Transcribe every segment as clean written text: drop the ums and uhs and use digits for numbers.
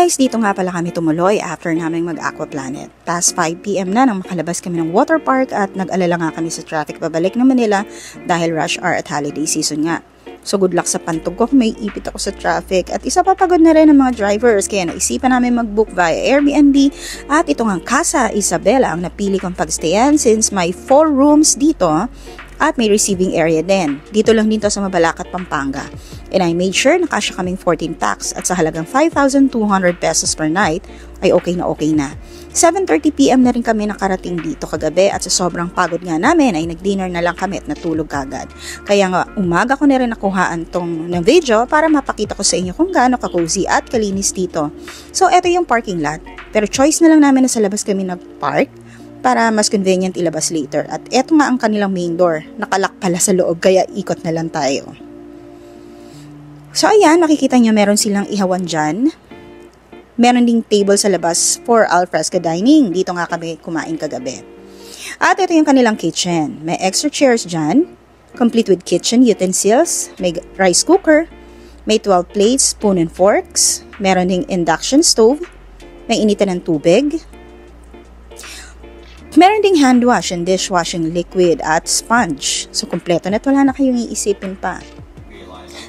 guys, dito nga pala kami tumuloy after naming mag-Aquaplanet. Past 5 PM na nang makalabas kami ng water park at nag-alala nga kami sa traffic pabalik ng Manila dahil rush hour at holiday season nga. So good luck sa pantog ko kung may ipit ako sa traffic at isa papagod na rin ng mga drivers kaya naisipan namin mag-book via Airbnb at ito nga Casa Isabela ang napili kong pagstayan since may 4 rooms dito at may receiving area din. Dito lang dito sa Mabalacat, Pampanga. And I made sure na kasya kaming 14 packs at sa halagang 5,200 pesos per night ay okay na. 7:30 PM na rin kami nakarating dito kagabi at sa sobrang pagod nga namin ay nag-dinner na lang kami at natulog kagad. Kaya nga umaga ko na rin nakuhaan tong ng video para mapakita ko sa inyo kung gaano ka-cozy at kalinis dito. So eto yung parking lot. Pero choice na lang namin na sa labas kami nag-park para mas convenient ilabas later. At eto nga ang kanilang main door. Nakalak pala sa loob kaya ikot na lang tayo. So ayan, makikita nyo meron silang ihawan dyan. Meron ding table sa labas for alfresco dining. Dito nga kami kumain kagabi. At ito yung kanilang kitchen. May extra chairs dyan. Complete with kitchen utensils. May rice cooker. May 12 plates, spoon and forks. Meron ding induction stove. May initan ng tubig. Meron ding hand wash and dishwashing liquid at sponge. So kompleto na, wala na kayong iisipin pa.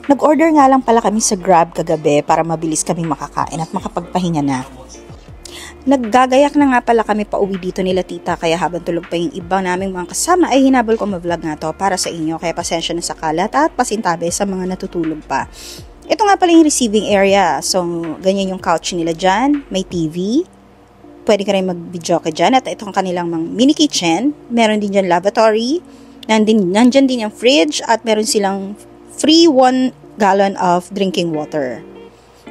Nag-order nga lang pala kami sa Grab kagabi para mabilis kami makakain at makapagpahinga na. Naggagayak na nga pala kami pauwi dito nila tita kaya habang tulog pa yung iba naming mga kasama ay hinabol ko ma-vlog nga to para sa inyo kaya pasensya na sa kalat at pasintabi sa mga natutulog pa. Ito nga pala yung receiving area. So ganyan yung couch nila dyan. May TV. Pwede ka rin mag-video ka dyan at ito ang kanilang mini kitchen. Meron din dyan lavatory. Nandyan din yung fridge at meron silang free 1 gallon of drinking water.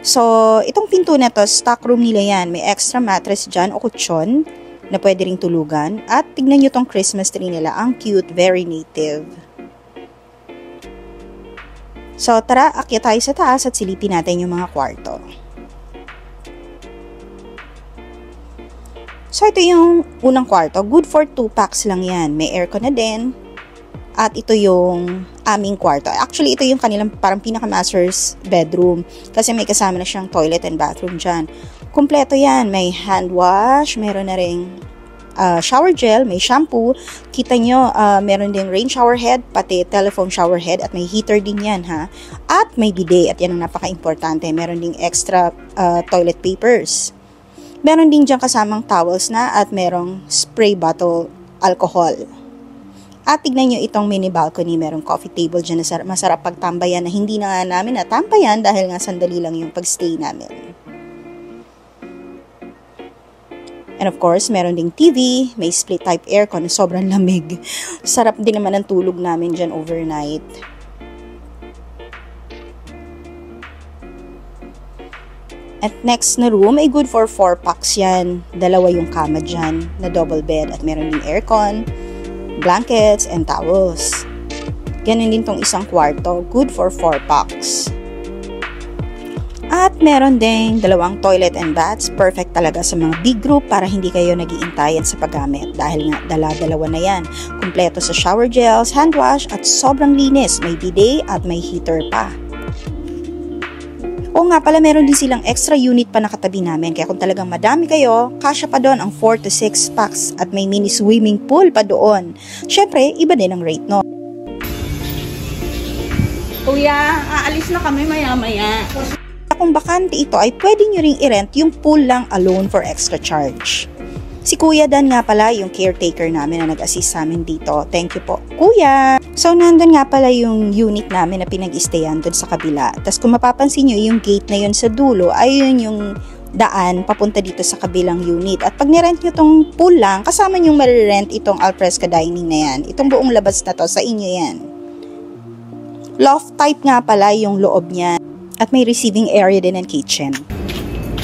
So, itong pinto na to, stock room nila yan. May extra mattress dyan o kutsyon na pwede ring tulugan. At tignan nyo tong Christmas tree nila. Ang cute, very native. So, tara, akyat tayo sa taas at silipin natin yung mga kwarto. So, ito yung unang kwarto. Good for 2 packs lang yan. May aircon na din. At ito yung aming kwarto. Actually, ito yung kanilang parang pinaka-master's bedroom. Kasi may kasama na siyang toilet and bathroom dyan. Kompleto yan. May hand wash. Meron na ring shower gel. May shampoo. Kita nyo, meron din rain shower head. Pati telephone shower head. At may heater din yan, ha. At may bidet. At yan ang napaka-importante. Meron ding extra toilet papers. Meron din dyan kasamang towels na. At merong spray bottle alcohol. At tignan nyo itong mini balcony, merong coffee table dyan na masarap pagtambayan na hindi na nga namin natambayan dahil nga sandali lang yung pagstay namin. And of course, meron ding TV, may split type aircon na sobrang lamig. Sarap din naman ang tulog namin dyan overnight. At next na room ay good for 4 packs yan. Dalawa yung kama dyan na double bed at meron ding aircon, blankets, and towels. Ganun din tong isang kwarto. Good for 4 packs. At meron ding 2 toilet and baths. Perfect talaga sa mga big group para hindi kayo nag-iintayan sa paggamit. Dahil nga dala-dalawa na yan. Kumpleto sa shower gels, hand wash, at sobrang linis. May bidet at may heater pa. O nga pala, meron din silang extra unit pa nakatabi namin. Kaya kung talagang madami kayo, kasya pa doon ang 4 to 6 packs at may mini swimming pool pa doon. Syempre, iba din ang rate, no? Kuya, aalis na kami maya-maya. Kung bakante ito, ay pwede nyo ring i-rent yung pool lang alone for extra charge. Si Kuya Dan nga pala yung caretaker namin na nag-assist sa amin dito. Thank you po, Kuya! So, nandun nga pala yung unit namin na pinag-stayan doon sa kabila. Tapos kung mapapansin nyo, yung gate na yun sa dulo, ay yun yung daan papunta dito sa kabilang unit. At pag nirent nyo tong pool lang, kasama nyong marirent itong alfresco dining na yan. Itong buong labas na to, sa inyo yan. Loft type nga pala yung loob niya. At may receiving area din and kitchen.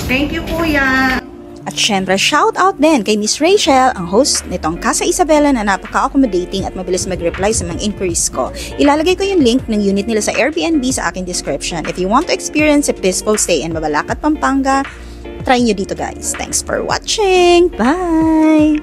Thank you, Kuya! At syempre, shout out din kay Miss Rachel, ang host nitong Casa Isabela na napaka-accommodating at mabilis mag-reply sa mga inquiries ko. Ilalagay ko yung link ng unit nila sa Airbnb sa aking description. If you want to experience a peaceful stay in Mabalacat, Pampanga, try nyo dito guys. Thanks for watching! Bye!